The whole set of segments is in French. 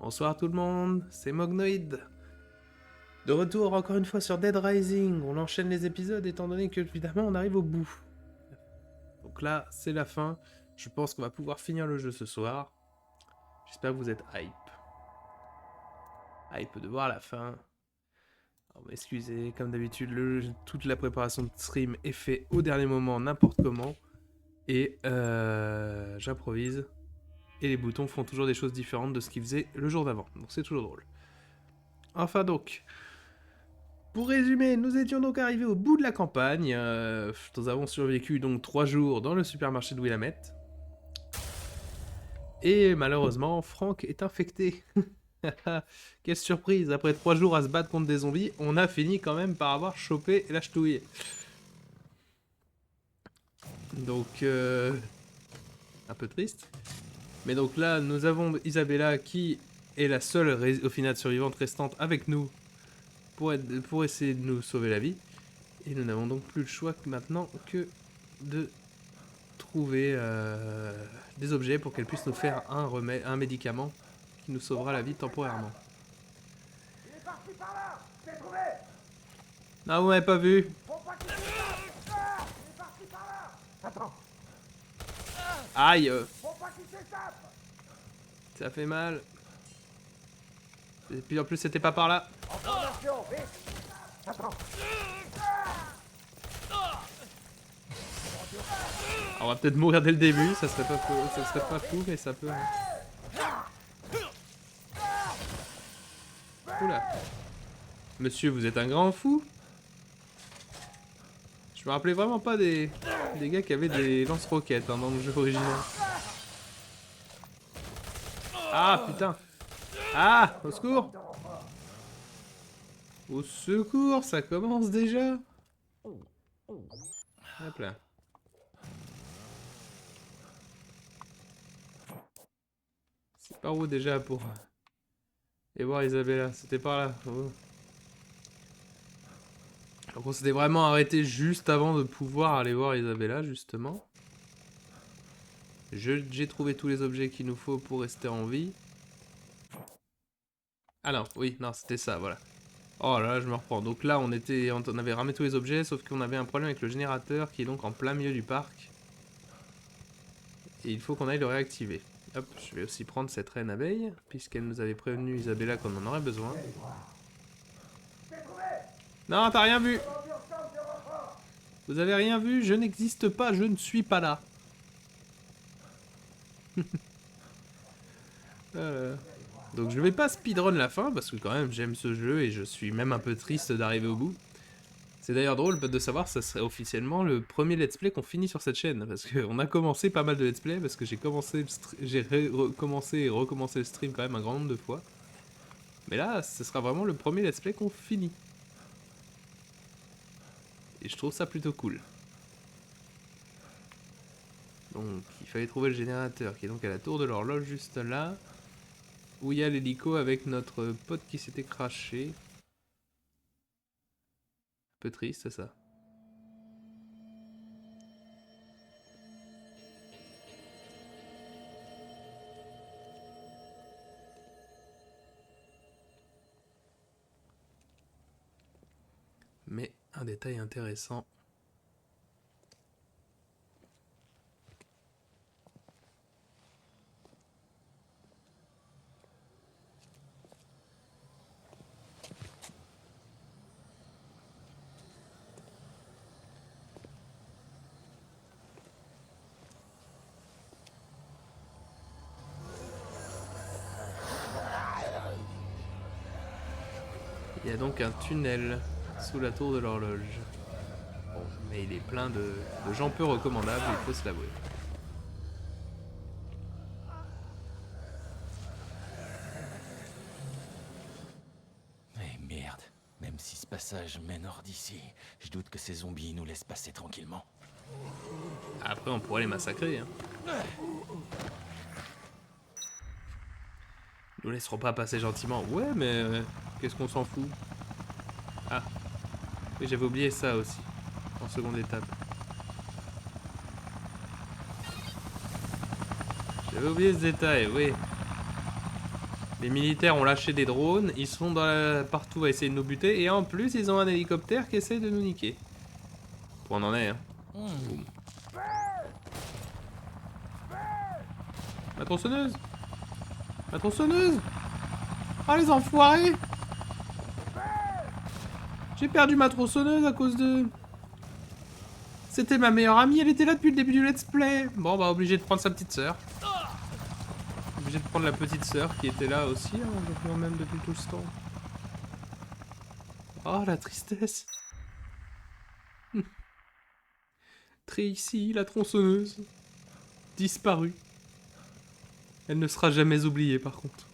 Bonsoir tout le monde, c'est Mognoid. De retour encore une fois sur Dead Rising. On enchaîne les épisodes étant donné que évidemment on arrive au bout. Donc là, c'est la fin. Je pense qu'on va pouvoir finir le jeu ce soir. J'espère que vous êtes hype. Hype de voir la fin. Alors, m'excusez, comme d'habitude, toute la préparation de stream est faite au dernier moment, n'importe comment. Et j'improvise. Et les boutons font toujours des choses différentes de ce qu'ils faisaient le jour d'avant. Donc c'est toujours drôle. Enfin donc, pour résumer, nous étions donc arrivés au bout de la campagne. Nous avons survécu donc 3 jours dans le supermarché de Willamette. Et malheureusement, Frank est infecté. Quelle surprise, après 3 jours à se battre contre des zombies, on a fini quand même par avoir chopé la ch'touille. Donc, un peu triste. Mais donc là, nous avons Isabella qui est la seule au final survivante restante avec nous pour essayer de nous sauver la vie. Et nous n'avons donc plus le choix maintenant que de trouver des objets pour qu'elle puisse nous faire un médicament qui nous sauvera la vie temporairement. Il est parti par là. Je l'ai trouvé. Non, vous m'avez pas vu. Faut pas qu'il s'échappe. Ah, il est parti par là. Attends. Aïe, Faut pas qu'il s'échappe. ça fait mal. Et puis en plus, c'était pas par là. En formation, vite. Attends. Alors, on va peut-être mourir dès le début, ça serait pas fou, mais ça peut. Oula. Monsieur, vous êtes un grand fou. Je me rappelais vraiment pas des gars qui avaient des lance-roquettes dans le jeu original. Ah putain. Ah, au secours. Au secours, ça commence déjà. Hop là. C'est par où déjà pour aller voir Isabella? C'était par là. Oh. Donc on s'était vraiment arrêté juste avant de pouvoir aller voir Isabella, justement. J'ai trouvé tous les objets qu'il nous faut pour rester en vie. Ah non, oui, non, c'était ça, voilà. Oh là là, je me reprends. Donc là, on avait ramené tous les objets, sauf qu'on avait un problème avec le générateur qui est donc en plein milieu du parc. Et il faut qu'on aille le réactiver. Hop, je vais aussi prendre cette reine abeille, puisqu'elle nous avait prévenu Isabella qu'on en aurait besoin. Non, t'as rien vu. Vous avez rien vu, je n'existe pas, je ne suis pas là. Donc je vais pas speedrun la fin, parce que quand même j'aime ce jeu et je suis même un peu triste d'arriver au bout. C'est d'ailleurs drôle de savoir que ça serait officiellement le premier let's play qu'on finit sur cette chaîne, parce qu'on a commencé pas mal de let's play, parce que j'ai recommencé et recommencé le stream quand même un grand nombre de fois. Mais là, ce sera vraiment le premier let's play qu'on finit. Et je trouve ça plutôt cool. Donc, il fallait trouver le générateur, qui est donc à la tour de l'horloge juste là. Où il y a l'hélico avec notre pote qui s'était craché. Un peu triste ça. Mais un détail intéressant. Il y a donc un tunnel sous la tour de l'horloge. Bon, mais il est plein de gens peu recommandables, il faut se l'avouer. Eh merde, même si ce passage mène hors d'ici, je doute que ces zombies nous laissent passer tranquillement. Après, on pourrait les massacrer. Hein. Ils nous laisseront pas passer gentiment. Ouais, mais qu'est-ce qu'on s'en fout? Ah, oui, j'avais oublié ça aussi, en seconde étape. J'avais oublié ce détail, oui. Les militaires ont lâché des drones, ils sont partout à essayer de nous buter, et en plus ils ont un hélicoptère qui essaie de nous niquer. Pour on en est, hein. Boum. Ma tronçonneuse! Ma tronçonneuse! Ah les enfoirés! J'ai perdu ma tronçonneuse à cause de... C'était ma meilleure amie, elle était là depuis le début du let's play. Bon bah obligé de prendre sa petite sœur. Obligé de prendre la petite sœur qui était là aussi, hein, même depuis tout ce temps. Oh la tristesse. Tracy, la tronçonneuse. Disparue. Elle ne sera jamais oubliée par contre.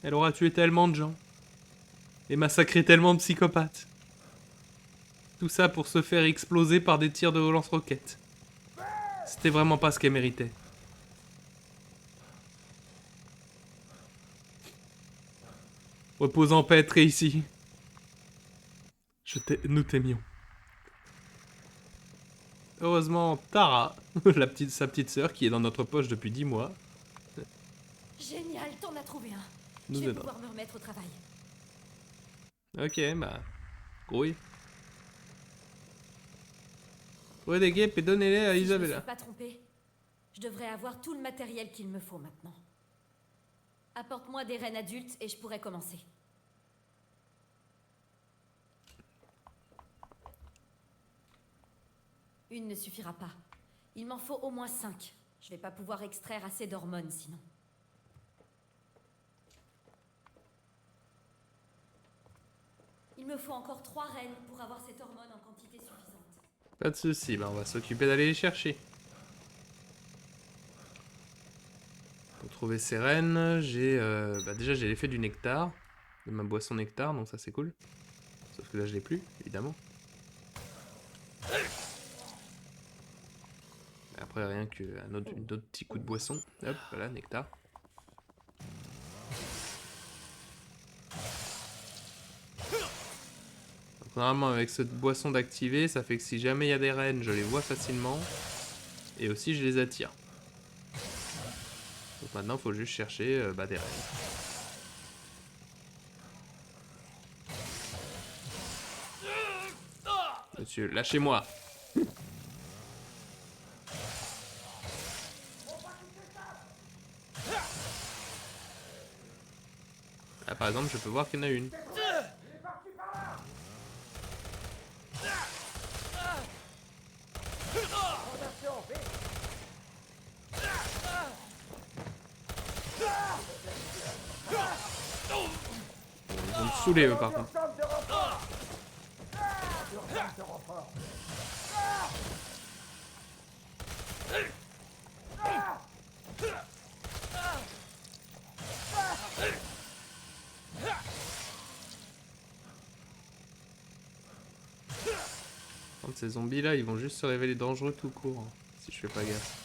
Elle aura tué tellement de gens. Et massacré tellement de psychopathes. Tout ça pour se faire exploser par des tirs de lance-roquettes. C'était vraiment pas ce qu'elle méritait. Repose en paix, Tracy. Nous t'aimions. Heureusement, Tara, sa petite sœur qui est dans notre poche depuis 10 mois. Génial, t'en as trouvé un. Nous Je vais aidera. pouvoir me remettre au travail. Ok, bah... Grouille. Trouvez des guêpes et donnez-les à Si je me Isabella. suis pas trompée, je devrais avoir tout le matériel qu'il me faut maintenant. Apporte-moi des rennes adultes et je pourrai commencer. Une ne suffira pas. Il m'en faut au moins 5. Je vais pas pouvoir extraire assez d'hormones sinon. Il me faut encore 3 rennes pour avoir cette hormone en quantité suffisante. Pas de soucis, bah on va s'occuper d'aller les chercher. Pour trouver ces rennes, j'ai... bah déjà j'ai l'effet du nectar. De ma boisson nectar, donc ça c'est cool. Sauf que là je l'ai plus, évidemment. Après rien qu'un autre petit coup de boisson. Hop, voilà, nectar. Donc, normalement avec cette boisson d'activer, ça fait que si jamais il y a des rennes, je les vois facilement. Et aussi je les attire. Donc maintenant il faut juste chercher des rennes. Monsieur, lâchez-moi. Ah, par exemple, je peux voir qu'il y en a une. Ils vont me saouler eux par contre. Ces zombies là, ils vont juste se révéler dangereux tout court, hein, si je fais pas gaffe.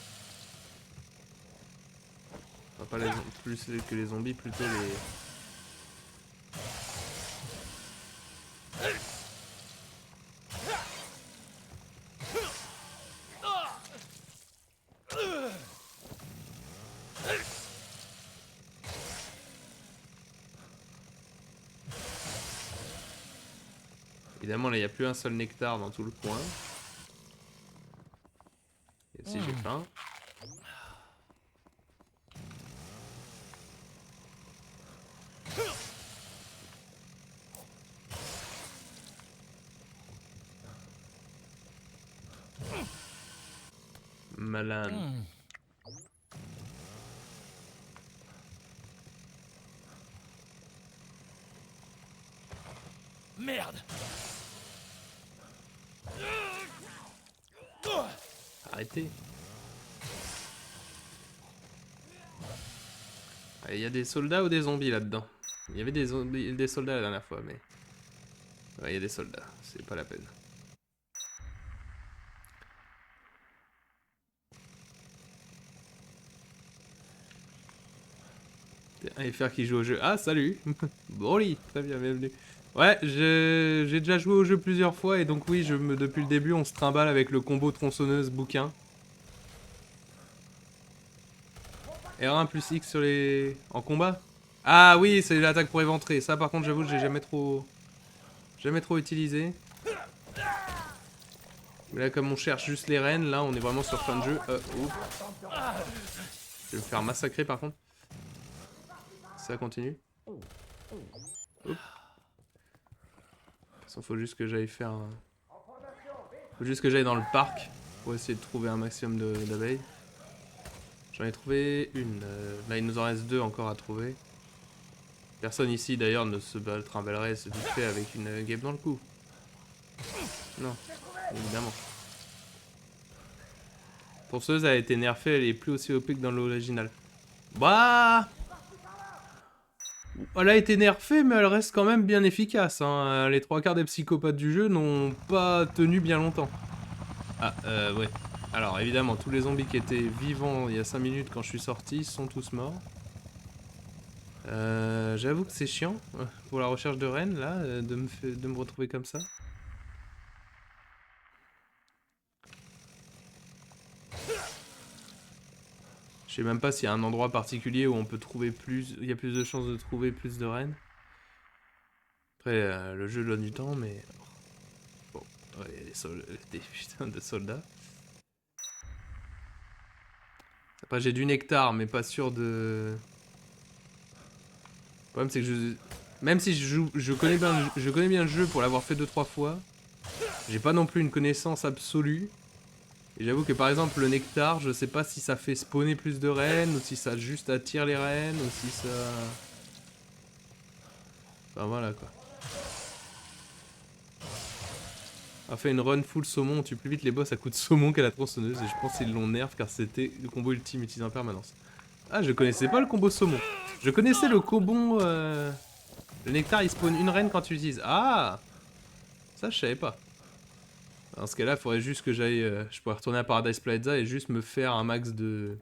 Enfin, pas plus que les zombies, plutôt les... Évidemment, là, il n'y a plus un seul nectar dans tout le coin. Et si j'ai faim. Malin. Merde. Arrêtez. Il y a des soldats ou des zombies là-dedans? Il y avait des soldats la dernière fois, mais... Ouais, il y a des soldats, c'est pas la peine. Un FR qui joue au jeu. Ah, salut. Broly, très bien, bienvenue. Ouais, j'ai déjà joué au jeu plusieurs fois et donc oui, depuis le début, on se trimballe avec le combo tronçonneuse bouquin. R1 plus X sur les... En combat? Ah oui, c'est l'attaque pour éventrer. Ça par contre j'avoue que j'ai jamais trop utilisé. Mais là comme on cherche juste les reines, là on est vraiment sur fin de jeu. Ouf. Je vais me faire massacrer par contre. Ça continue. Oups. Faut juste que j'aille faire un... Faut juste que j'aille dans le parc pour essayer de trouver un maximum d'abeilles. J'en ai trouvé une. Là il nous en reste 2 encore à trouver. Personne ici d'ailleurs ne se trimballerait vite fait avec une guêpe dans le cou. Non, évidemment. Ponceuse a été nerfée, elle est plus aussi OP que dans l'original. Bah, elle a été nerfée, mais elle reste quand même bien efficace. Hein. Les 3/4 des psychopathes du jeu n'ont pas tenu bien longtemps. Ah, ouais. Alors, évidemment, tous les zombies qui étaient vivants il y a 5 minutes quand je suis sorti sont tous morts. J'avoue que c'est chiant pour la recherche de reines, là, de me retrouver comme ça. Je sais même pas s'il y a un endroit particulier où on peut trouver plus... Il y a plus de chances de trouver plus de reines. Après, le jeu donne du temps, mais... Bon, il y a des putains de soldats. Après, j'ai du nectar, mais pas sûr de... Le problème, c'est que même si je connais bien le jeu pour l'avoir fait 2-3 fois, j'ai pas non plus une connaissance absolue. Et j'avoue que par exemple le nectar, je sais pas si ça fait spawner plus de reines, ou si ça juste attire les reines, ou si ça... Enfin voilà quoi. On a fait une run full saumon, on tue plus vite les boss à coups de saumon qu'à la tronçonneuse, et je pense qu'ils l'ont nerf car c'était le combo ultime utilisé en permanence. Ah, je connaissais pas le combo saumon. Je connaissais le combo... Le nectar il spawn une reine quand tu l'utilises. Ah, ça je savais pas. Dans ce cas-là, il faudrait juste que j'aille... je pourrais retourner à Paradise Plaza et juste me faire un max de...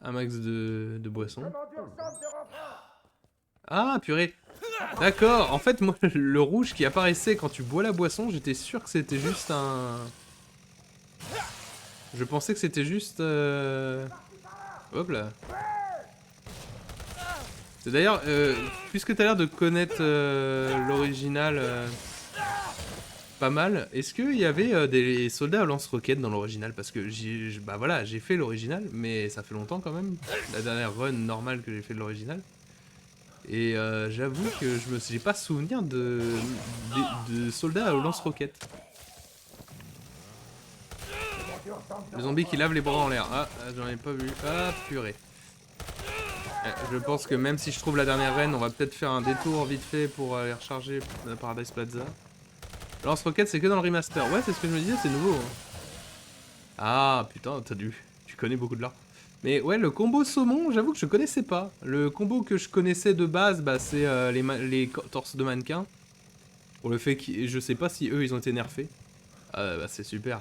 de boissons. Ah, purée. D'accord, en fait, moi, le rouge qui apparaissait quand tu bois la boisson, j'étais sûr que c'était juste un... Je pensais que c'était juste... Hop là. C'est d'ailleurs, puisque tu as l'air de connaître l'original pas mal, est-ce qu'il y avait des soldats à lance-roquettes dans l'original? Parce que bah voilà, j'ai fait l'original, mais ça fait longtemps quand même. La dernière run normale que j'ai fait de l'original. Et j'avoue que j'ai pas souvenir de soldats à lance-roquettes. Le zombie qui lave les bras en l'air. Ah, j'en ai pas vu. Ah, purée. Je pense que même si je trouve la dernière reine, on va peut-être faire un détour vite fait pour aller recharger Paradise Plaza. Lance-roquette, c'est que dans le remaster. Ouais, c'est ce que je me disais, c'est nouveau. Hein. Ah, putain, tu connais beaucoup de l'art. Mais ouais, le combo saumon, j'avoue que je connaissais pas. Le combo que je connaissais de base, bah, c'est les torses de mannequins. Pour le fait que je sais pas si eux, ils ont été nerfés. Ah, bah, c'est super.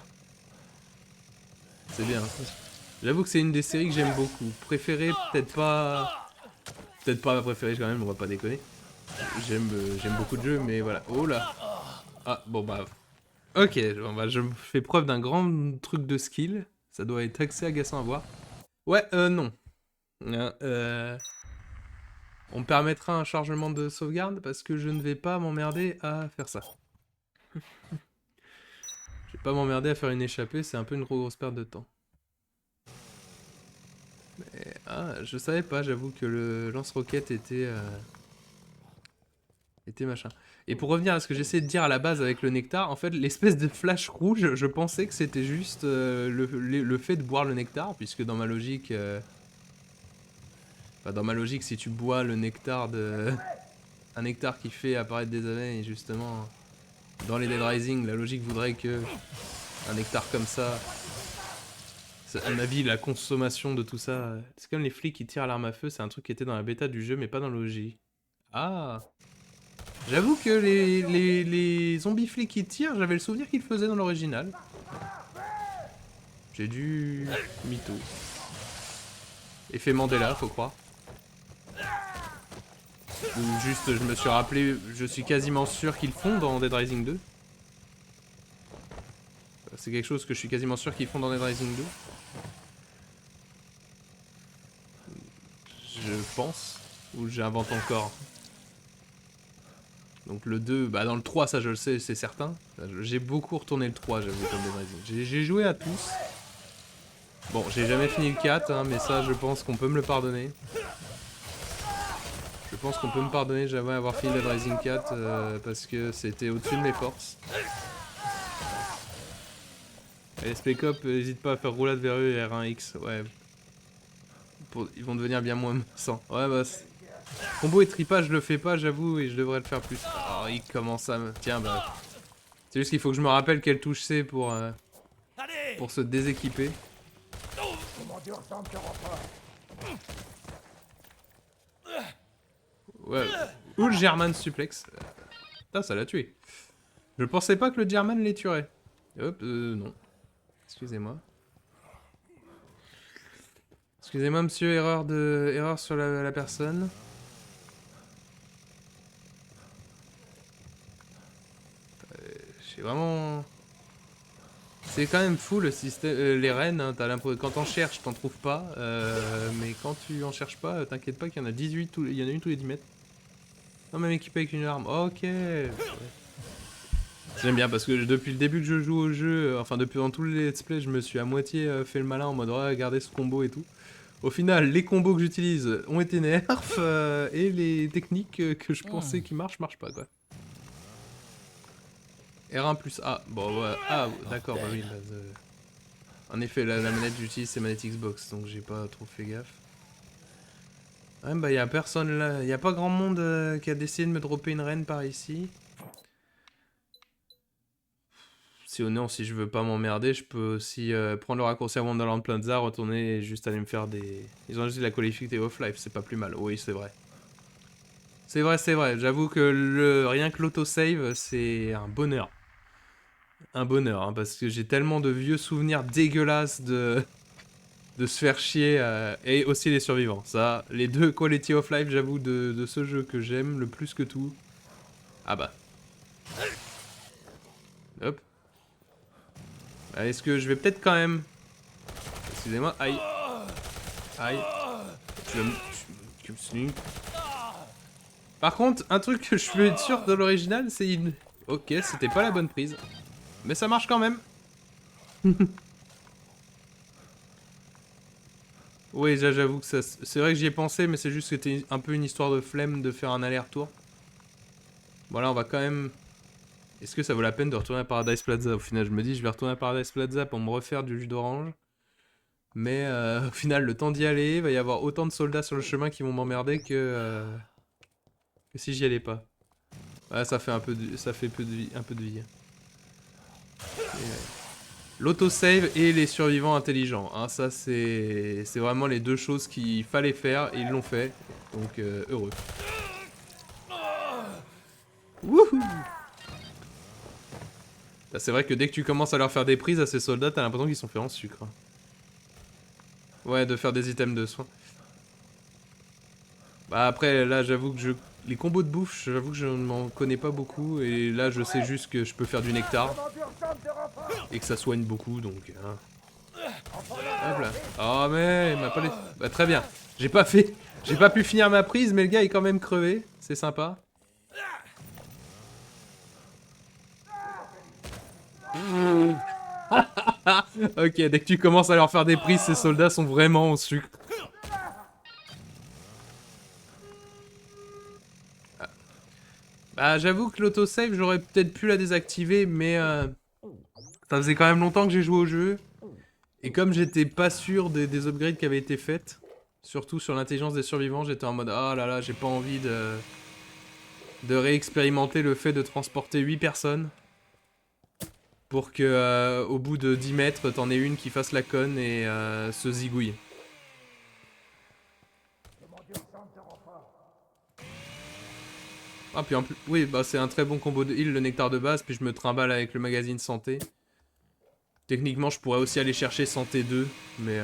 C'est bien. J'avoue que c'est une des séries que j'aime beaucoup. Préférée, peut-être pas... Peut-être pas ma préférée quand même, on va pas déconner. J'aime beaucoup de jeux, mais voilà. Oh là. Ah, bon bah... Ok, bon, bah, je fais preuve d'un grand truc de skill. Ça doit être assez agaçant à voir. Ouais, non. On me permettra un chargement de sauvegarde parce que je ne vais pas m'emmerder à faire ça. Je vais pas m'emmerder à faire une échappée, c'est un peu une grosse perte de temps. Mais, ah, je savais pas, j'avoue que le lance-roquette était machin. Et pour revenir à ce que j'essayais de dire à la base avec le nectar, en fait, l'espèce de flash rouge, je pensais que c'était juste le fait de boire le nectar, puisque dans ma logique... Enfin, dans ma logique, si tu bois le nectar de... Un nectar qui fait apparaître des abeilles, justement, dans les Dead Rising, la logique voudrait que un nectar comme ça... À mon avis, la consommation de tout ça... C'est comme les flics qui tirent à l'arme à feu, c'est un truc qui était dans la bêta du jeu, mais pas dans l'OG. Ah! J'avoue que les zombies flics qui tirent, j'avais le souvenir qu'ils le faisaient dans l'original. J'ai dû... mytho. Effet Mandela, faut croire. Ou juste, je me suis rappelé, je suis quasiment sûr qu'ils font dans Dead Rising 2. C'est quelque chose que je suis quasiment sûr qu'ils font dans Dead Rising 2. pense. Ou j'invente encore. Donc le 2, bah dans le 3, ça je le sais, c'est certain. J'ai beaucoup retourné le 3, j'avoue, comme des Rising. J'ai joué à tous. Bon, j'ai jamais fini le 4, hein, mais ça, je pense qu'on peut me le pardonner. Je pense qu'on peut me pardonner, jamais avoir fini Dead Rising 4, parce que c'était au-dessus de mes forces. Allez, Spec Op, n'hésite pas à faire roulade vers eux et R1X, ouais. Ils vont devenir bien moins menaçants. Ouais, bah... Combo et tripage, je le fais pas, j'avoue, et je devrais le faire plus. Oh, il commence à me... Tiens, bah... C'est juste qu'il faut que je me rappelle quelle touche c'est pour se déséquiper. Comment tu ressembles, te repas? Ouais. Ou le German suplex. Putain, ça l'a tué. Je pensais pas que le German les tuerait. Hop, non. Excusez-moi. Excusez-moi, monsieur, erreur sur la personne. J'ai vraiment... C'est quand même fou le système, les rennes, hein, quand t'en cherches, t'en trouves pas, mais quand tu en cherches pas, t'inquiète pas qu'il y en a 18, il y en a une tous les 10 mètres. Non, même équipé avec une arme, ok. Ouais. J'aime bien parce que depuis le début que je joue au jeu, enfin depuis dans tous les let's play, je me suis à moitié fait le malin en mode ouais, regardez ce combo et tout. Au final, les combos que j'utilise ont été nerfs et les techniques que je pensais qui marchent pas quoi. R1 plus A. Bon, ouais. Ah, d'accord, bah oui. Bah, en effet, la manette que j'utilise, c'est manette Xbox, donc j'ai pas trop fait gaffe. Ouais, bah, y a personne là. Y a pas grand monde qui a décidé de me dropper une reine par ici. Si ou non, si je veux pas m'emmerder, je peux aussi prendre le raccourci à Wonderland Plaza, retourner et juste aller me faire des... Ils ont juste la qualification off-life, c'est pas plus mal. Oui, c'est vrai. C'est vrai, c'est vrai. J'avoue que rien que l'autosave, c'est un bonheur. Un bonheur, hein, parce que j'ai tellement de vieux souvenirs dégueulasses de se faire chier, et aussi les survivants. Ça, les deux quality of life, j'avoue, de ce jeu que j'aime le plus que tout. Ah bah. Hop. Est-ce que je vais peut-être quand même... Excusez-moi, aïe. Aïe. Tu me snues. Par contre, un truc que je peux être sûr de l'original, c'est une... Ok, c'était pas la bonne prise. Mais ça marche quand même. Oui, j'avoue que ça... C'est vrai que j'y ai pensé, mais c'est juste que c'était un peu une histoire de flemme de faire un aller-retour. Bon là, on va quand même... Est-ce que ça vaut la peine de retourner à Paradise Plaza? Au final, je me dis, je vais retourner à Paradise Plaza pour me refaire du jus d'orange. Mais au final, le temps d'y aller, il va y avoir autant de soldats sur le chemin qui vont m'emmerder que si j'y allais pas. Ouais, ça fait un peu de, ça fait un peu de vie. L'autosave et les survivants intelligents. Hein, ça, c'est vraiment les deux choses qu'il fallait faire et ils l'ont fait. Donc, heureux. Wouhou! C'est vrai que dès que tu commences à leur faire des prises à ces soldats, t'as l'impression qu'ils sont faits en sucre. Ouais, de faire des items de soins. Bah après, là, j'avoue que les combos de bouffe, j'avoue que je m'en connais pas beaucoup. Et là, je sais juste que je peux faire du nectar. Et que ça soigne beaucoup, donc... Hein. Hop là. Oh mais, il m'a pas laissé... Bah très bien. J'ai pas pu finir ma prise, mais le gars est quand même crevé. C'est sympa. Ok, dès que tu commences à leur faire des prises, ces soldats sont vraiment au sucre. Bah j'avoue que l'autosave, j'aurais peut-être pu la désactiver, mais ça faisait quand même longtemps que j'ai joué au jeu. Et comme j'étais pas sûr des upgrades qui avaient été faites, surtout sur l'intelligence des survivants, j'étais en mode ah là là, j'ai pas envie de réexpérimenter le fait de transporter 8 personnes. Pour que au bout de 10 mètres, t'en aies une qui fasse la conne et se zigouille. Ah puis en plus, oui bah c'est un très bon combo de heal, le nectar de base, puis je me trimballe avec le magazine santé. Techniquement je pourrais aussi aller chercher santé 2, mais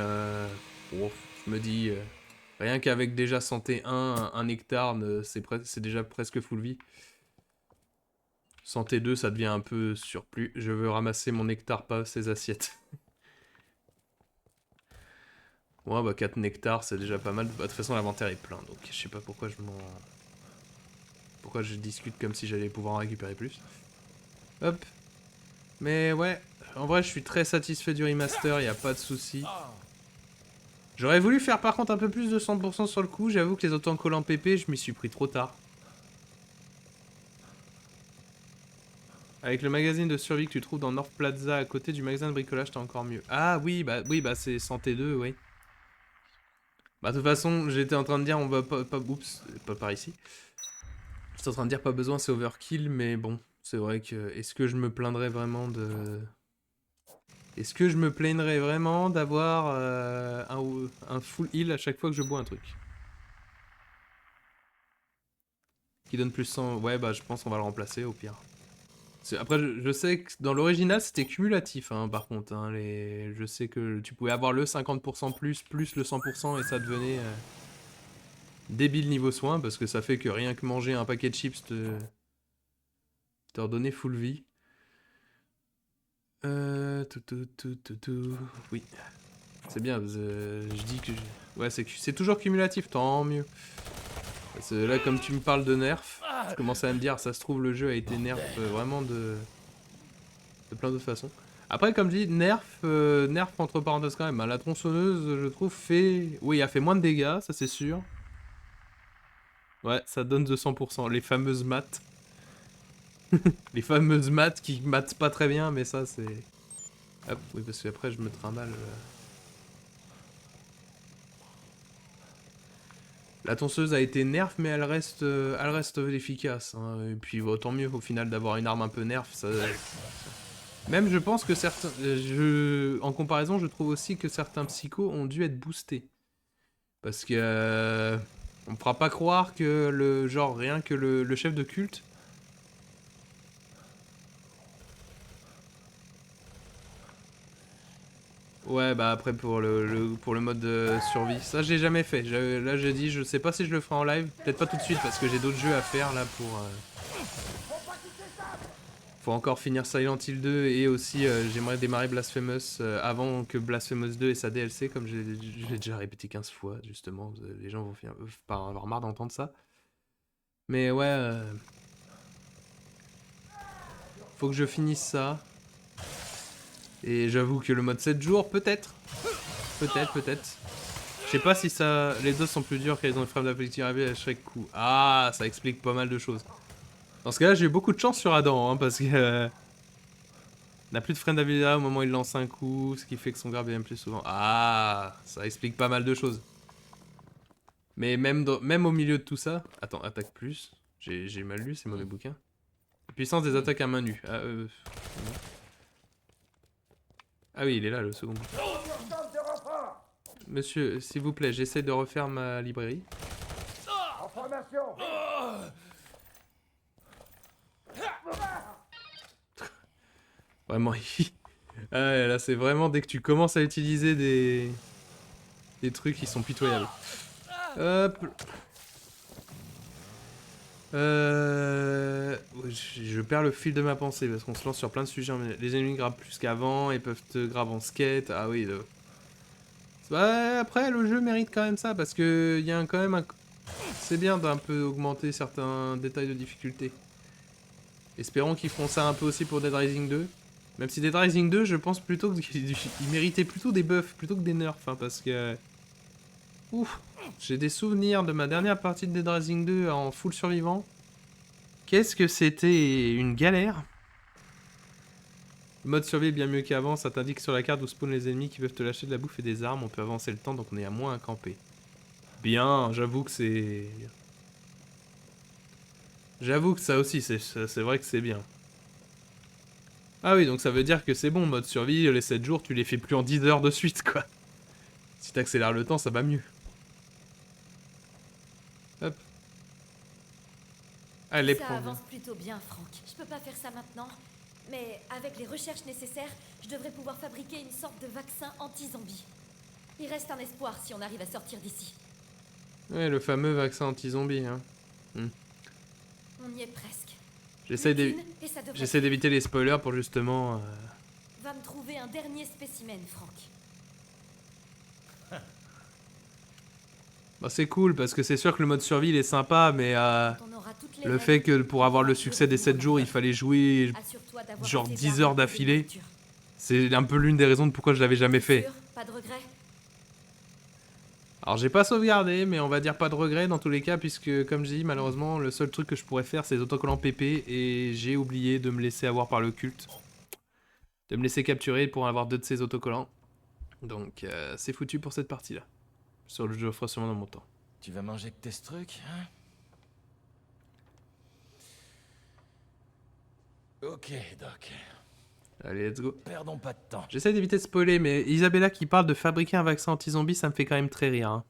oh, je me dis, rien qu'avec déjà santé 1, un nectar, c'est déjà presque full vie. Santé 2 ça devient un peu surplus, je veux ramasser mon nectar, pas ces assiettes. Ouais, bah 4 nectars, c'est déjà pas mal. Bah, de toute façon, l'inventaire est plein, donc je sais pas pourquoi je m'en... Pourquoi je discute comme si j'allais pouvoir en récupérer plus. Hop. Mais ouais, en vrai, je suis très satisfait du remaster, y a pas de souci. J'aurais voulu faire par contre un peu plus de 100% sur le coup, j'avoue que les autocollants PP, je m'y suis pris trop tard. Avec le magazine de survie que tu trouves dans North Plaza à côté du magasin de bricolage, t'as encore mieux. Ah oui, bah c'est Santé 2, oui. Bah de toute façon, j'étais en train de dire on va pas oups, pas par ici. J'étais en train de dire pas besoin, c'est overkill, mais bon, c'est vrai que est-ce que je me plaindrais vraiment de... Est-ce que je me plaindrais vraiment d'avoir un full heal à chaque fois que je bois un truc? Qui donne plus 100... Ouais, bah je pense qu'on va le remplacer au pire. Après, je sais que dans l'original, c'était cumulatif, hein, par contre. Hein, je sais que tu pouvais avoir le 50% plus le 100% et ça devenait débile niveau soin, parce que ça fait que rien que manger un paquet de chips te redonnait full vie. Oui. C'est bien, je dis que... Ouais, c'est toujours cumulatif, tant mieux. Parce que là, comme tu me parles de nerf, je commence à me dire, ça se trouve, le jeu a été nerf vraiment de plein d'autres façons. Après, comme je dis, nerf entre parenthèses quand même. Hein, la tronçonneuse, je trouve, fait... Oui, elle fait moins de dégâts, ça c'est sûr. Ouais, ça donne de 100%. Les fameuses maths. Les fameuses maths qui matent pas très bien, mais ça c'est... Hop, oui, parce qu'après je me trimballe... La tonceuse a été nerf, mais elle reste efficace. Hein. Et puis autant mieux au final d'avoir une arme un peu nerf. Ça... Même je pense que certains... En comparaison, je trouve aussi que certains psychos ont dû être boostés. Parce que... on me fera pas croire que le... Genre rien que le chef de culte... Ouais, bah après pour le mode survie, ça j'ai jamais fait. Là j'ai dit, je sais pas si je le ferai en live, peut-être pas tout de suite parce que j'ai d'autres jeux à faire là pour... Faut encore finir Silent Hill 2 et aussi j'aimerais démarrer Blasphemous avant que Blasphemous 2 et sa DLC comme je l'ai déjà répété 15 fois justement. Les gens vont finir par avoir marre d'entendre ça. Mais ouais... Faut que je finisse ça. Et j'avoue que le mode 7 jours, peut-être. Peut-être. Je sais pas si ça... Les dos sont plus durs qu'elles ont une frame d'affective à chaque coup. Ah, ça explique pas mal de choses. Dans ce cas-là, j'ai eu beaucoup de chance sur Adam, hein, parce que... n'a plus de frame d'affective au moment où il lance un coup, ce qui fait que son grab vient plus souvent. Ah, ça explique pas mal de choses. Mais même au milieu de tout ça... Attends, attaque plus. J'ai mal lu, c'est mauvais bouquin. Puissance des attaques à main nue. Ah oui, il est là, le second bouquin. Monsieur, s'il vous plaît, j'essaie de refaire ma librairie. En formation. Vraiment, ah, là, c'est vraiment dès que tu commences à utiliser des trucs qui sont pitoyables. Hop. Je perds le fil de ma pensée parce qu'on se lance sur plein de sujets. Les ennemis grabent plus qu'avant et peuvent te grab en skate. Ah oui, bah, après, le jeu mérite quand même ça parce que il y a quand même un... C'est bien d'un peu augmenter certains détails de difficulté. Espérons qu'ils feront ça un peu aussi pour Dead Rising 2. Même si Dead Rising 2, je pense plutôt qu'il méritait plutôt des buffs plutôt que des nerfs. Hein, parce que... Ouf, j'ai des souvenirs de ma dernière partie de Dead Rising 2 en full survivant. Qu'est-ce que c'était une galère. Le mode survie est bien mieux qu'avant, ça t'indique sur la carte où spawnent les ennemis qui peuvent te lâcher de la bouffe et des armes, on peut avancer le temps donc on est à moins à camper. Bien, j'avoue que c'est... J'avoue que ça aussi, c'est vrai que c'est bien. Ah oui, donc ça veut dire que c'est bon, mode survie, les 7 jours, tu les fais plus en 10 heures de suite, quoi. Si t'accélères le temps, ça va mieux. Hop. Allez, Ça prends. avance plutôt bien, Franck. Je peux pas faire ça maintenant, mais avec les recherches nécessaires, je devrais pouvoir fabriquer une sorte de vaccin anti-zombie. Il reste un espoir si on arrive à sortir d'ici. Ouais, le fameux vaccin anti-zombie, hein. On y est presque. J'essaie d'éviter les spoilers pour justement... Va me trouver un dernier spécimen, Franck. Bah, c'est cool parce que c'est sûr que le mode survie il est sympa, mais Quand on aura toutes les le règles, fait que pour avoir le on succès des 7 jours, il fallait jouer Assure-toi d'avoir genre assez 10 d'armes heures pour des d'affilée, montures. c'est un peu l'une des raisons de pourquoi je l'avais jamais fait. Sûr, pas de regret. Alors j'ai pas sauvegardé, mais on va dire pas de regret dans tous les cas, puisque comme j'ai dit, malheureusement, le seul truc que je pourrais faire, c'est les autocollants PP, et j'ai oublié de me laisser avoir par le culte. De me laisser capturer pour avoir 2 de ces autocollants. Donc c'est foutu pour cette partie-là. Sur le jeu offre sûrement dans mon temps. Tu vas manger que tes trucs, hein? Ok, Doc. Allez, let's go. Perdons pas de temps. J'essaie d'éviter de spoiler, mais Isabella qui parle de fabriquer un vaccin anti-zombie, ça me fait quand même très rire. Hein.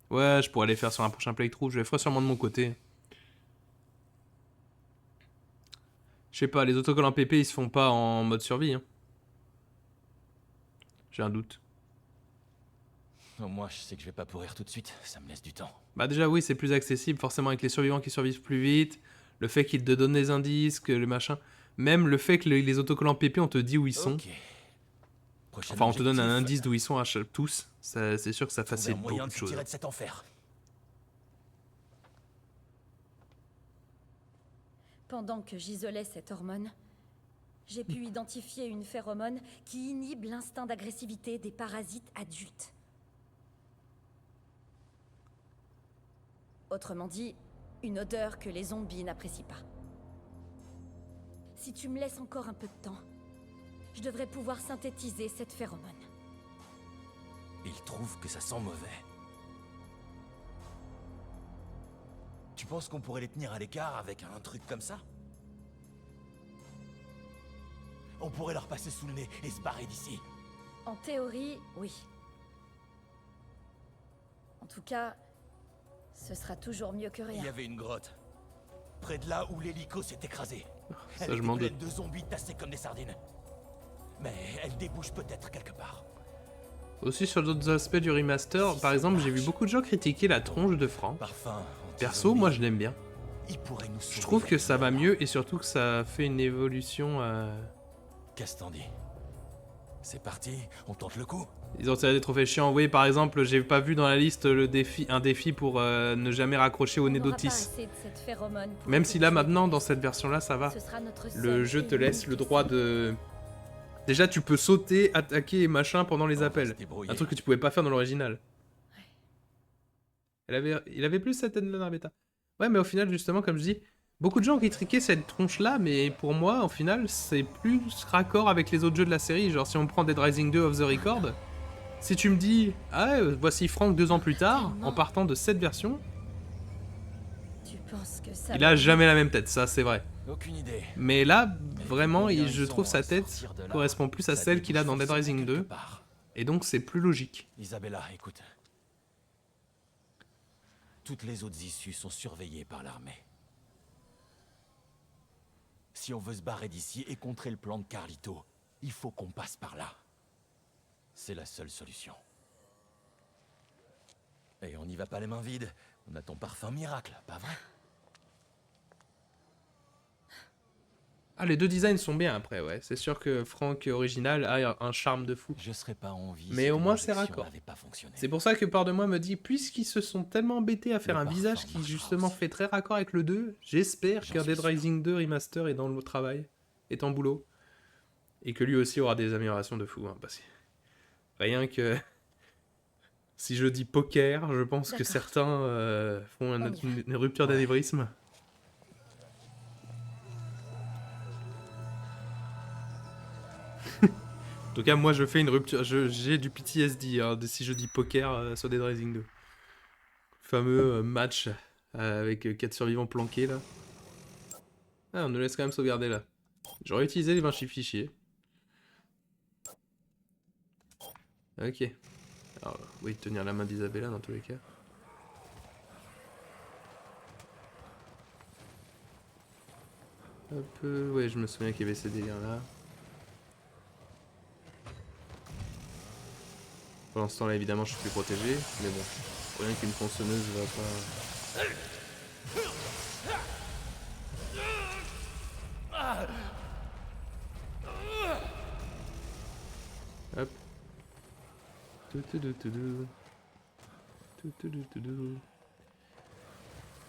Ouais, je pourrais les faire sur un prochain playthrough, je les ferai sûrement de mon côté. Je sais pas, les autocollants PP, ils se font pas en mode survie. Hein. J'ai un doute. Au moins, je sais que je vais pas pourrir tout de suite, ça me laisse du temps. Bah déjà, oui, c'est plus accessible, forcément avec les survivants qui survivent plus vite. Le fait qu'ils te donnent des indices, que le machin... Même le fait que les autocollants PP, on te dit où ils sont. Ok. Prochain Enfin, on te donne un objectif, indice d'où ils sont à tous. C'est sûr que ça trouver facilite un moyen beaucoup de de se choses. tirer de cet enfer. Pendant que j'isolais cette hormone, j'ai pu identifier une phéromone qui inhibe l'instinct d'agressivité des parasites adultes. Autrement dit, une odeur que les zombies n'apprécient pas. Si tu me laisses encore un peu de temps, je devrais pouvoir synthétiser cette phéromone. Il trouve que ça sent mauvais. Tu penses qu'on pourrait les tenir à l'écart avec un truc comme ça? On pourrait leur passer sous le nez et se barrer d'ici. En théorie, oui. En tout cas, ce sera toujours mieux que Il rien. y avait une grotte. Près de là où l'hélico s'est écrasé. Ça, Elle je était m'en pleine doute. de zombies tassés comme des sardines. Mais elle débouche peut-être quelque part. Aussi sur d'autres aspects du remaster, par exemple, j'ai vu beaucoup de gens critiquer la tronche de Franck. Parfum. Perso, anti-zombie. moi je l'aime bien. Il pourrait nous sauver Je trouve que ça va là. mieux et surtout que ça fait une évolution. Qu'est-ce que t'en dis? C'est parti, on tente le coup. Ils ont tiré des trophées chiants. Oui, par exemple, j'ai pas vu dans la liste le défi, un défi pour ne jamais raccrocher au nez On n'aura d'Otis. pas assez de cette phéromone pour Même si là effectuer maintenant, des dans tests. cette version-là, ça va. Ce sera notre Le seul jeu et te laisse unique le droit essai. de. Déjà, tu peux sauter, attaquer et machin pendant les On va appels. se débrouiller. Un truc que tu pouvais pas faire dans l'original. Il avait plus cette tête dans la bêta. Ouais, mais au final, justement, comme je dis, beaucoup de gens ont critiqué cette tronche-là, mais pour moi, au final, c'est plus raccord avec les autres jeux de la série. Genre, si on prend Dead Rising 2 Off the Record, si tu me dis, ah, voici Frank 2 ans plus tard, en partant de cette version, Tu penses que ça il a va- jamais la même tête, ça c'est vrai. Aucune idée. Mais là, vraiment, Combien je ils trouve sont sa à tête sortir de là? correspond plus à Ça celle qu'il a débouche dans Dead forcément Rising quelque 2, part. et donc c'est plus logique. Isabella, écoute. Toutes les autres issues sont surveillées par l'armée. Si on veut se barrer d'ici et contrer le plan de Carlito, il faut qu'on passe par là. C'est la seule solution. Et on n'y va pas les mains vides. On a ton parfum miracle, pas vrai? Ah, les deux designs sont bien après, ouais. C'est sûr que Frank original a un charme de fou. Je serais pas en vie. Mais si au ton moins, c'est injection raccord. n'avait pas fonctionné. C'est pour ça que part de moi me dit, puisqu'ils se sont tellement embêtés à faire Le un parfum visage qui marchera justement aussi. fait très raccord avec le 2, j'espère J'en que suis Dead sûr. Rising 2 Remaster est dans le travail, est en boulot. Et que lui aussi aura des améliorations de fou. Hein, parce que rien que... Si je dis poker, je pense que D'accord. certains font On y va. une rupture Ouais. d'anévrisme. En tout cas, moi je fais une rupture. J'ai du PTSD hein, si je dis poker sur Dead Rising 2. Fameux match avec 4 survivants planqués là. Ah, on nous laisse quand même sauvegarder là. J'aurais utilisé les 20 fichiers. Ok. Alors, oui, tenir la main d'Isabella dans tous les cas. Hop, ouais, je me souviens qu'il y avait ces délires là. Pour l'instant là évidemment je suis plus protégé, mais bon, rien qu'une tronçonneuse va pas... Hop.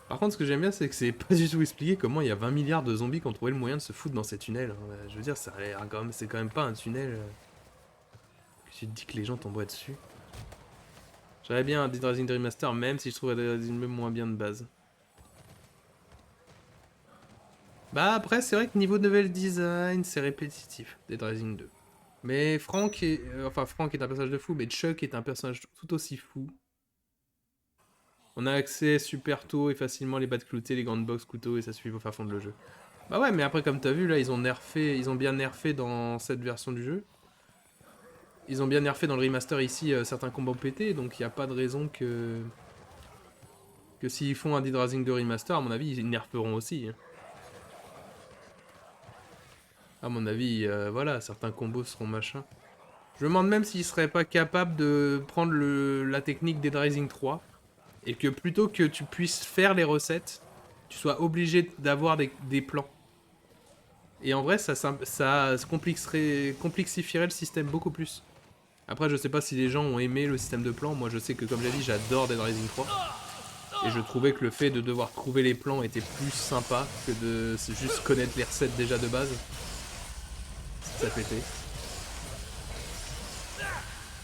Par contre, ce que j'aime bien, c'est que c'est pas du tout expliqué comment il y a 20 milliards de zombies qui ont trouvé le moyen de se foutre dans ces tunnels. Hein. Je veux dire, ça a l'air quand même, c'est quand même pas un tunnel que tu te dis que les gens tomberaient dessus. J'aurais bien un Dead Rising Remaster, même si je trouverais Dead Rising même moins bien de base. Bah après, c'est vrai que niveau de level design, c'est répétitif, Dead Rising 2. Mais Frank est... Frank est un personnage de fou, mais Chuck est un personnage tout aussi fou. On a accès super tôt et facilement les bas de cloutés, les grandes box couteaux et ça suit au fin fond de le jeu. Bah ouais, mais après comme t'as vu là, ils ont bien nerfé dans cette version du jeu. Ils ont bien nerfé dans le remaster ici certains combos pétés, donc il n'y a pas de raison que s'ils font un Dead Rising 2 remaster, à mon avis, ils nerferont aussi. Hein. À mon avis, voilà, certains combos seront machin. Je me demande même s'ils seraient pas capables de prendre la technique Dead Rising 3 et que plutôt que tu puisses faire les recettes, tu sois obligé d'avoir des plans. Et en vrai, ça complexifierait le système beaucoup plus. Après, je sais pas si les gens ont aimé le système de plans. Moi, je sais que, comme j'ai dit, j'adore Dead Rising 3. Et je trouvais que le fait de devoir trouver les plans était plus sympa que de juste connaître les recettes déjà de base. Ça pétait.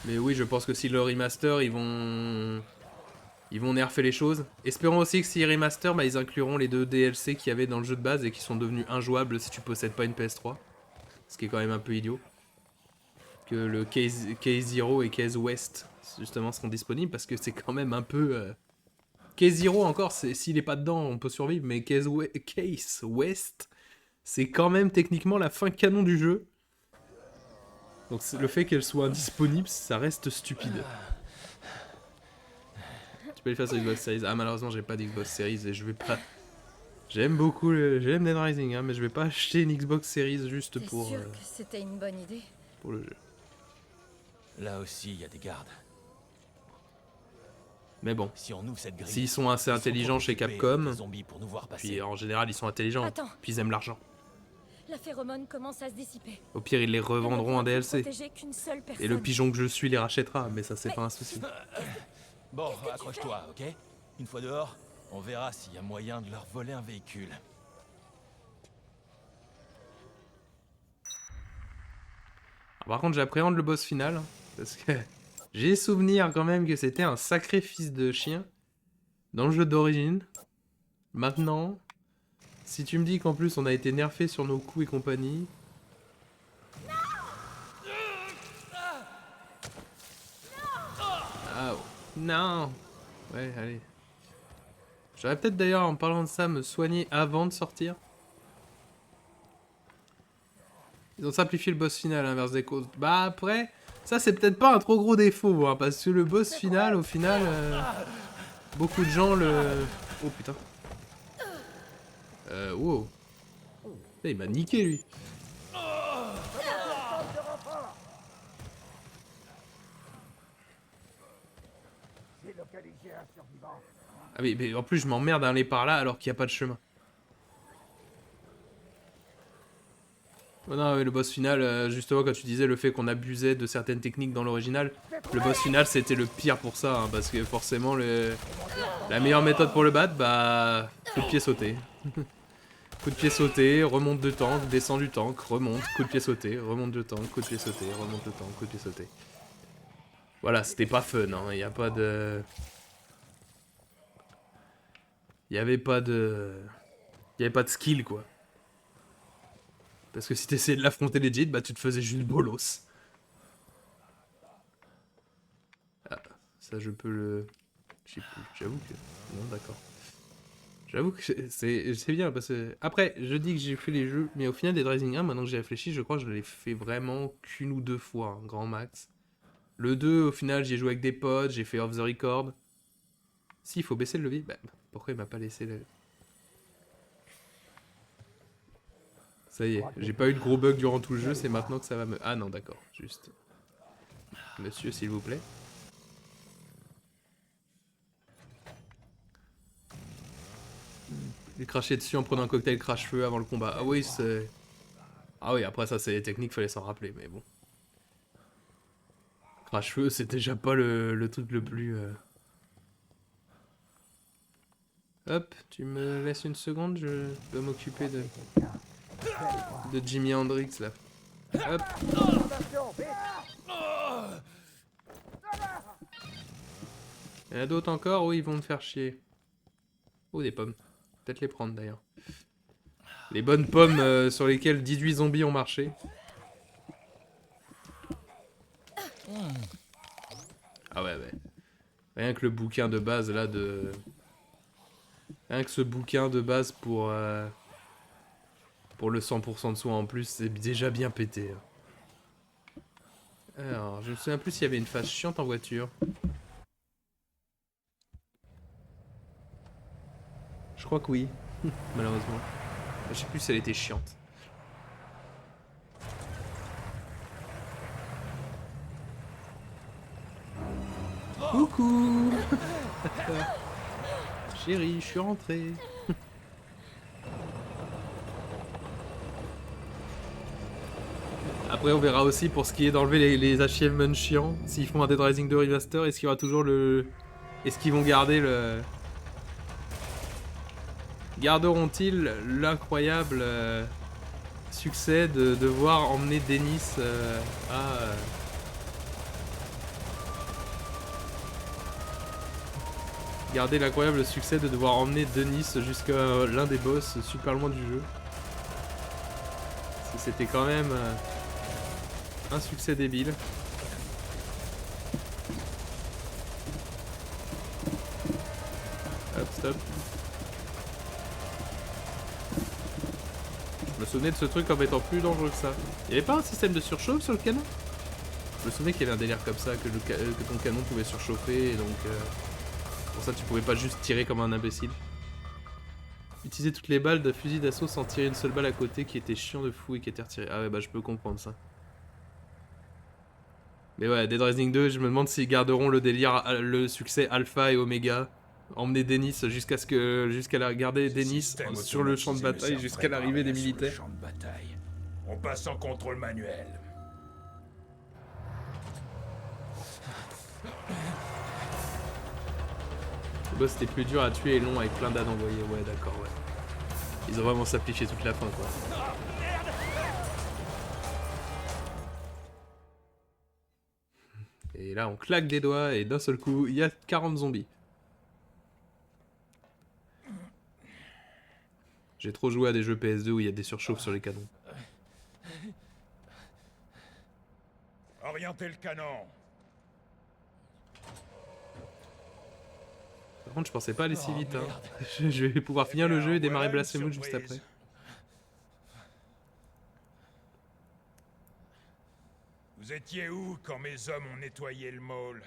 Mais oui, je pense que si le remaster, ils vont nerfer les choses. Espérons aussi que si remaster, bah, ils incluront les 2 DLC qu'il y avait dans le jeu de base et qui sont devenus injouables si tu possèdes pas une PS3. Ce qui est quand même un peu idiot. Que le Case Zero et Case West, justement, seront disponibles parce que c'est quand même un peu... Case Zero encore, s'il est pas dedans, on peut survivre, mais Case West, c'est quand même techniquement la fin canon du jeu. Donc le fait qu'elle soit indisponible, ça reste stupide. Tu peux les faire sur Xbox Series. Ah, malheureusement, j'ai pas d'Xbox Series et je vais pas... J'aime beaucoup j'aime Dead Rising, hein, mais je vais pas acheter une Xbox Series juste T'es pour... sûr que c'était une bonne idée? pour le jeu. Là aussi, il y a des gardes. Mais bon, Si on ouvre cette grille, s'ils sont assez ils intelligents trop chez occupés Capcom, avec les zombies pour nous voir passer. puis en général ils sont intelligents, Attends. puis ils aiment l'argent. La phéromone commence à se dissiper. Au pire, ils les revendront en DLC. Qu'une seule personne. Et le pigeon que je suis les rachètera, mais ça c'est pas un souci. Bon, accroche-toi, ok? Une fois dehors, on verra s'il y a moyen de leur voler un véhicule. Par contre, j'appréhende le boss final, hein, parce que j'ai souvenir quand même que c'était un sacré fils de chien dans le jeu d'origine. Maintenant, si tu me dis qu'en plus on a été nerfé sur nos coups et compagnie... Ah, non. Ouais, allez. J'aurais peut-être d'ailleurs, en parlant de ça, me soigner avant de sortir. Ils ont simplifié le boss final, à l'inverse des causes. Bah après, ça c'est peut-être pas un trop gros défaut, hein, parce que le boss final, au final, beaucoup de gens le... Oh putain. Wow. Il m'a niqué lui. J'ai localisé un survivant. Ah mais en plus je m'emmerde à aller par là alors qu'il n'y a pas de chemin. Oh non, mais le boss final, justement quand tu disais le fait qu'on abusait de certaines techniques dans l'original, le boss final c'était le pire pour ça, hein, parce que forcément la meilleure méthode pour le battre, bah... coup de pied sauté. Coup de pied sauté, remonte de tank, descend du tank, remonte, coup de pied sauté, remonte de tank, coup de pied sauté, remonte de tank, coup de pied sauté. Voilà, c'était pas fun, hein, y a pas de... Il y avait pas de skill, quoi. Parce que si t'essayais de l'affronter legit, bah tu te faisais juste bolos. Ah, ça je peux le... Je sais plus, j'avoue que... Non, d'accord. J'avoue que c'est bien, parce que... Après, je dis que j'ai fait les jeux, mais au final, Dead Rising 1, maintenant que j'ai réfléchi, je crois que je l'ai fait vraiment qu'une ou deux fois, hein, grand max. Le 2, au final, j'ai joué avec des potes, j'ai fait off the record. Si, il faut baisser le levier. Bah, pourquoi il m'a pas laissé le... Ça y est, j'ai pas eu de gros bugs durant tout le jeu, c'est maintenant que ça va me... Ah non, d'accord, juste... Monsieur, s'il vous plaît. Il crachait dessus en prenant un cocktail crache-feu avant le combat. Ah oui, c'est... Ah oui, après ça, c'est les techniques, fallait s'en rappeler, mais bon. Crache-feu, c'est déjà pas le truc le plus... Hop, tu me laisses une seconde, je dois m'occuper de Jimi Hendrix là. Hop. Attention, vite. Il y en a d'autres encore? Oui, ils vont me faire chier. Oh, des pommes. Peut-être les prendre d'ailleurs. Les bonnes pommes sur lesquelles 18 zombies ont marché. Ah ouais, ouais. Rien que le bouquin de base là de... Rien que ce bouquin de base pour le 100% de soin en plus, c'est déjà bien pété. Alors, je me souviens plus s'il y avait une phase chiante en voiture. Je crois que oui, malheureusement. Je sais plus si elle était chiante. Coucou. Chérie, je suis rentré. Après, on verra aussi pour ce qui est d'enlever les achievements chiants. S'ils font un Dead Rising 2 Remaster, est-ce qu'il y aura toujours le... Est-ce qu'ils vont garder le... Garderont-ils l'incroyable succès de devoir emmener Dennis à... Garder l'incroyable succès de devoir emmener Denis jusqu'à l'un des boss super loin du jeu. C'était quand même un succès débile. Hop, stop. Je me souvenais de ce truc en étant plus dangereux que ça. Il n'y avait pas un système de surchauffe sur le canon? Je me souvenais qu'il y avait un délire comme ça, que ton canon pouvait surchauffer, et donc... pour ça tu pouvais pas juste tirer comme un imbécile. Utiliser toutes les balles de fusil d'assaut sans tirer une seule balle à côté qui était chiant de fou et qui était retiré. Ah ouais, bah je peux comprendre ça. Mais ouais, Dead Rising 2, je me demande s'ils garderont le délire, le succès alpha et oméga. Emmener Dennis jusqu'à garder Dennis sur le champ de bataille jusqu'à l'arrivée des militaires. Champ de bataille. On passe en contrôle manuel. Le boss était plus dur à tuer et long avec plein d'ânes envoyés. Ouais, d'accord, ouais. Ils ont vraiment simplifié toute la fin, quoi. Et là, on claque des doigts et d'un seul coup, il y a 40 zombies. J'ai trop joué à des jeux PS2 où il y a des surchauffes sur les canons. Orientez le canon. Par contre, je pensais pas aller si vite. Hein. Je vais pouvoir finir le jeu et démarrer voilà une Blasphemous juste surprise. après. Vous étiez où quand mes hommes ont nettoyé le mall?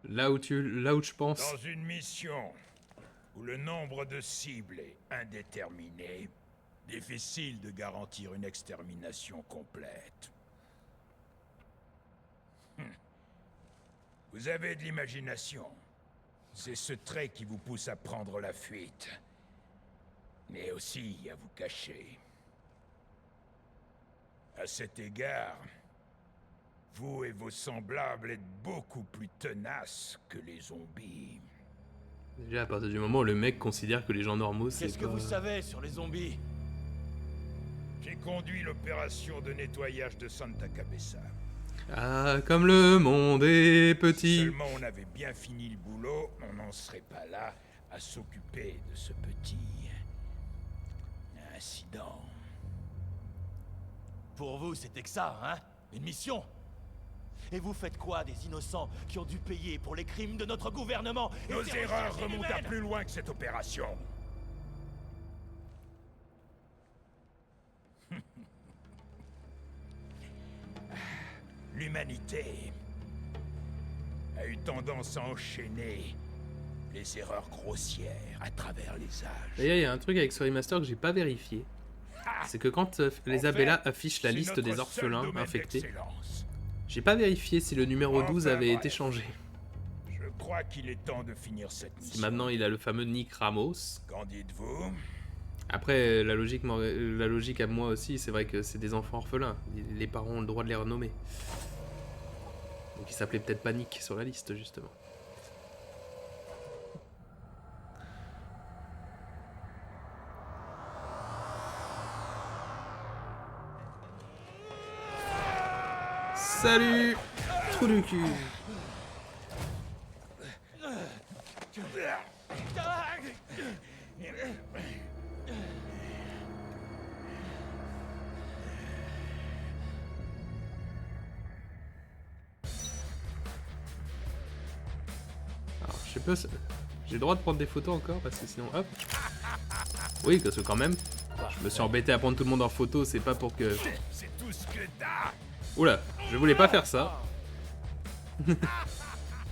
Là où je pense. Dans une mission où le nombre de cibles est indéterminé, difficile de garantir une extermination complète. Vous avez de l'imagination. C'est ce trait qui vous pousse à prendre la fuite. Mais aussi à vous cacher. À cet égard, vous et vos semblables êtes beaucoup plus tenaces que les zombies. Déjà, à partir du moment où le mec considère que les gens normaux, c'est Qu'est-ce que pas... vous savez sur les zombies? J'ai conduit l'opération de nettoyage de Santa Cabeza. Ah, comme le monde est Si petit. seulement on avait bien fini le boulot, on n'en serait pas là à s'occuper de ce petit incident. Pour vous, c'était que ça, hein? Une mission? Et vous faites quoi des innocents qui ont dû payer pour les crimes de notre gouvernement et Nos ces erreurs recherches remontent à inhumaines? plus loin que cette opération. L'humanité a eu tendance à enchaîner les erreurs grossières à travers les âges. D'ailleurs, il y a un truc avec ce remaster que j'ai pas vérifié. C'est que quand les Abella affichent la liste des orphelins infectés, j'ai pas vérifié si le numéro 12 avait été changé. Je crois qu'il est temps de finir cette Si mission. maintenant il a le fameux Nick Ramos. Qu'en dites-vous? Après, la logique à moi aussi, c'est vrai que c'est des enfants orphelins. Les parents ont le droit de les renommer. Donc il s'appelait peut-être pas Nick sur la liste, justement. Salut. Trou du cul. Alors, je sais pas, j'ai le droit de prendre des photos encore parce que sinon, hop. Oui, parce que quand même, je me suis embêté à prendre tout le monde en photo, c'est pas pour que... C'est tout ce que t'as. Oula, je voulais pas faire ça.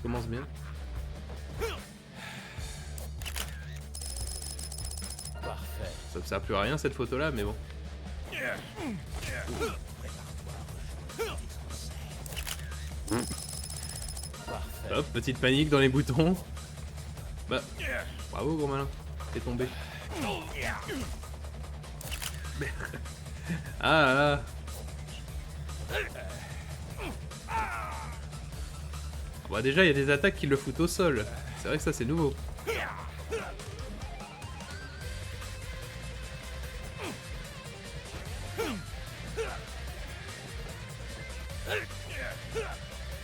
Commence bien. Parfait. Ça me sert plus à rien cette photo là, mais bon. Parfait. Hop, petite panique dans les boutons. Bah, bravo gros malin, t'es tombé. Ah là là. Bah déjà il y a des attaques qui le foutent au sol. C'est vrai que ça c'est nouveau.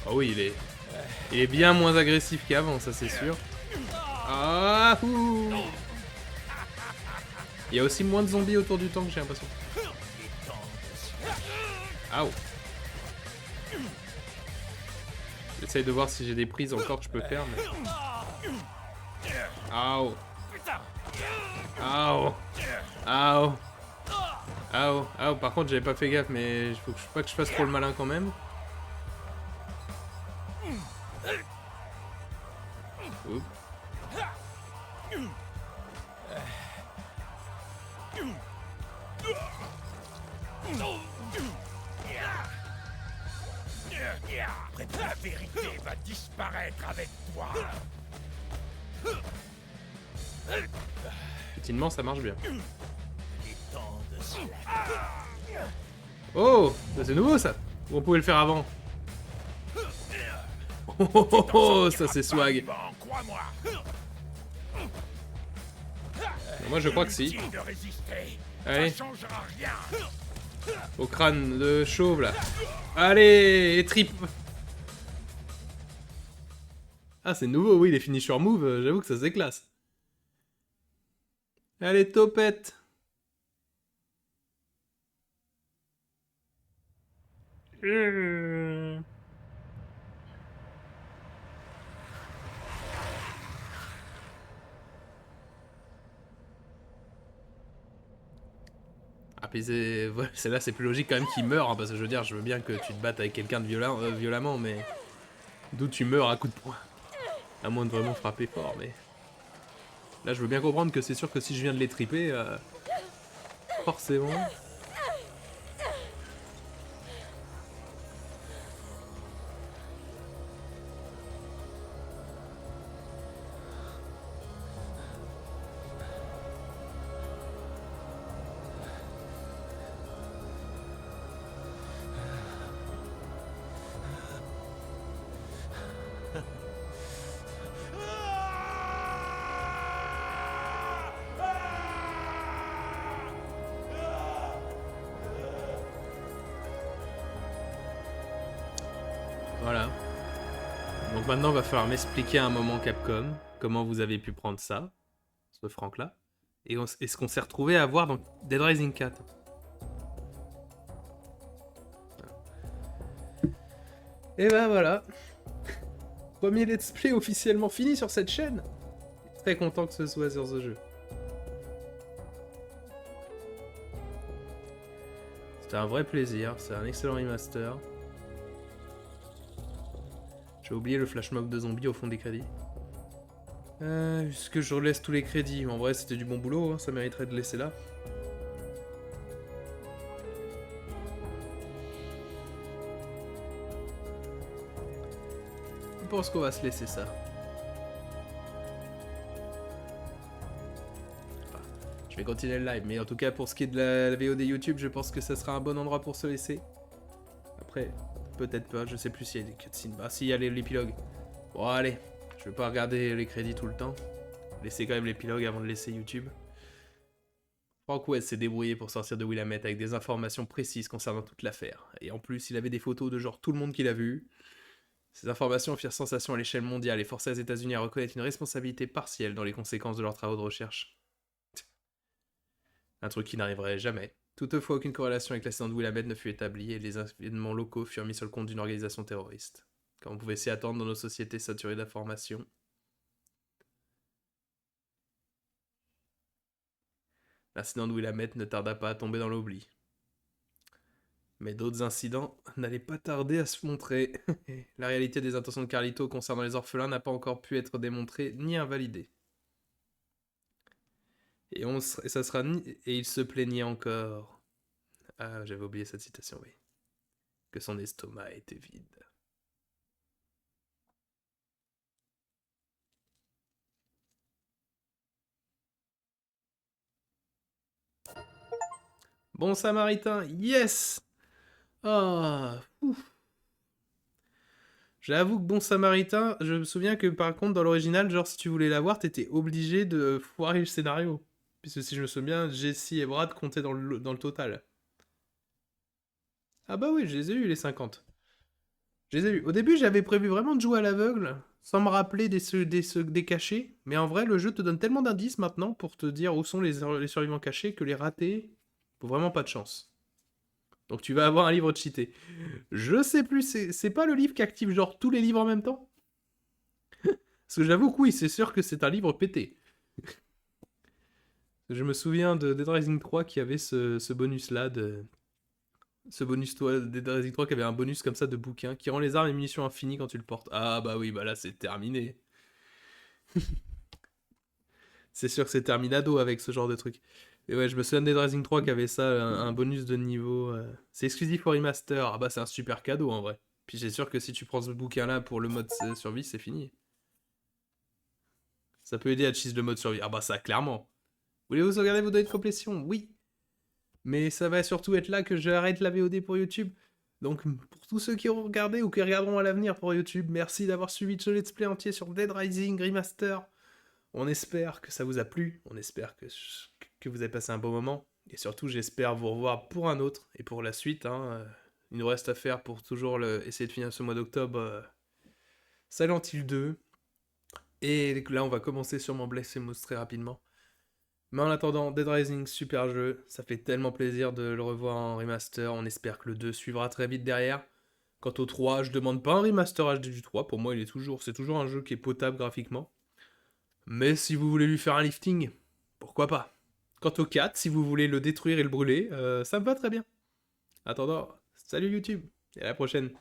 Oh oui il est bien moins agressif qu'avant, ça c'est sûr. Ah ouh. Il y a aussi moins de zombies autour du tank, j'ai l'impression. Aouh. J'essaye de voir si j'ai des prises encore que je peux faire, mais... Aouh. Aouh. Aouh. Aouh. Aouh. Par contre, j'avais pas fait gaffe, mais il faut pas que je fasse trop le malin quand même. Oups. La vérité va disparaître avec toi. Effectivement, ça marche bien. Les temps de cela. Oh, ça, c'est nouveau ça. Ou on pouvait le faire avant. Oh, oh, oh, oh, ça c'est swag. Bon, crois-moi. Moi je crois que si. Inutile de résister. Allez, Ça changera rien. au crâne de chauve là. Allez, et trip. Ah c'est nouveau, oui, les finisher move, j'avoue que ça c'est classe. Allez, topette. Ah puis voilà, celle-là c'est plus logique quand même qu'il meure, hein, parce que je veux dire, je veux bien que tu te battes avec quelqu'un de violemment, mais d'où tu meurs à coup de poing. À moins de vraiment frapper fort, mais... Là je veux bien comprendre que c'est sûr que si je viens de les triper, forcément... Voilà. Donc maintenant, il va falloir m'expliquer à un moment Capcom comment vous avez pu prendre ça, ce Frank-là, et ce qu'on s'est retrouvé à voir dans Dead Rising 4. Et ben voilà. Premier let's play officiellement fini sur cette chaîne. Très content que ce soit sur ce jeu. C'était un vrai plaisir, c'est un excellent remaster. J'ai oublié le flash mob de zombies au fond des crédits. Est-ce que je relaisse tous les crédits? En vrai, c'était du bon boulot, hein, ça mériterait de laisser là. Je pense qu'on va se laisser ça. Enfin, je vais continuer le live, mais en tout cas, pour ce qui est de la VOD YouTube, je pense que ça sera un bon endroit pour se laisser. Après... Peut-être pas, je sais plus s'il y a des cutscenes. Ah si, il y a l'épilogue. Bon allez, je vais pas regarder les crédits tout le temps. Laissez quand même l'épilogue avant de laisser YouTube. Frank West s'est débrouillé pour sortir de Willamette avec des informations précises concernant toute l'affaire. Et en plus, il avait des photos de genre tout le monde qui l'a vu. Ces informations firent sensation à l'échelle mondiale et forçaient les États-Unis à reconnaître une responsabilité partielle dans les conséquences de leurs travaux de recherche. Un truc qui n'arriverait jamais. Toutefois, aucune corrélation avec l'accident de Willamette ne fut établie et les événements locaux furent mis sur le compte d'une organisation terroriste. Comme on pouvait s'y attendre dans nos sociétés saturées d'informations. L'incident de Willamette ne tarda pas à tomber dans l'oubli. Mais d'autres incidents n'allaient pas tarder à se montrer. La réalité des intentions de Carlito concernant les orphelins n'a pas encore pu être démontrée ni invalidée. Et il se plaignait encore. Ah, j'avais oublié cette citation, oui. Que son estomac était vide. Bon Samaritain, yes! Ah, ouf. J'avoue que Bon Samaritain, je me souviens que par contre dans l'original, genre si tu voulais l'avoir, t'étais obligé de foirer le scénario. Puisque si je me souviens, Jesse et Brad comptaient dans le total. Ah bah oui, je les ai eu les 50. Je les ai eu. Au début, j'avais prévu vraiment de jouer à l'aveugle, sans me rappeler des cachets. Mais en vrai, le jeu te donne tellement d'indices maintenant pour te dire où sont les survivants cachés que les rater, faut vraiment pas de chance. Donc tu vas avoir un livre cheaté. Je sais plus, c'est pas le livre qui active genre tous les livres en même temps? Parce que j'avoue que oui, c'est sûr que c'est un livre pété. Je me souviens de Dead Rising 3 qui avait ce bonus-là Ce bonus, toi, Dead Rising 3 qui avait un bonus comme ça de bouquin qui rend les armes et munitions infinies quand tu le portes. Ah bah oui, bah là c'est terminé. C'est sûr que c'est terminado avec ce genre de truc. Et ouais, je me souviens de Dead Rising 3 qui avait ça, un bonus de niveau. C'est exclusif au remaster. Ah bah c'est un super cadeau en vrai. Puis c'est sûr que si tu prends ce bouquin-là pour le mode survie, c'est fini. Ça peut aider à cheese le mode survie. Ah bah ça, clairement. Voulez-vous sauvegarder vos données de complétion? Oui. Mais ça va surtout être là que j'arrête la VOD pour YouTube. Donc pour tous ceux qui auront regardé ou qui regarderont à l'avenir pour YouTube, merci d'avoir suivi ce let's play entier sur Dead Rising Remaster. On espère que ça vous a plu, on espère que vous avez passé un bon moment, et surtout j'espère vous revoir pour un autre, et pour la suite, hein, il nous reste à faire pour toujours essayer de finir ce mois d'octobre Silent Hill 2, et là on va commencer sûrement Blasphemous très rapidement. Mais en attendant, Dead Rising, super jeu, ça fait tellement plaisir de le revoir en remaster, on espère que le 2 suivra très vite derrière. Quant au 3, je demande pas un remaster HD du 3, pour moi c'est toujours un jeu qui est potable graphiquement. Mais si vous voulez lui faire un lifting, pourquoi pas. Quant au 4, si vous voulez le détruire et le brûler, ça me va très bien. Attendant, salut YouTube, et à la prochaine.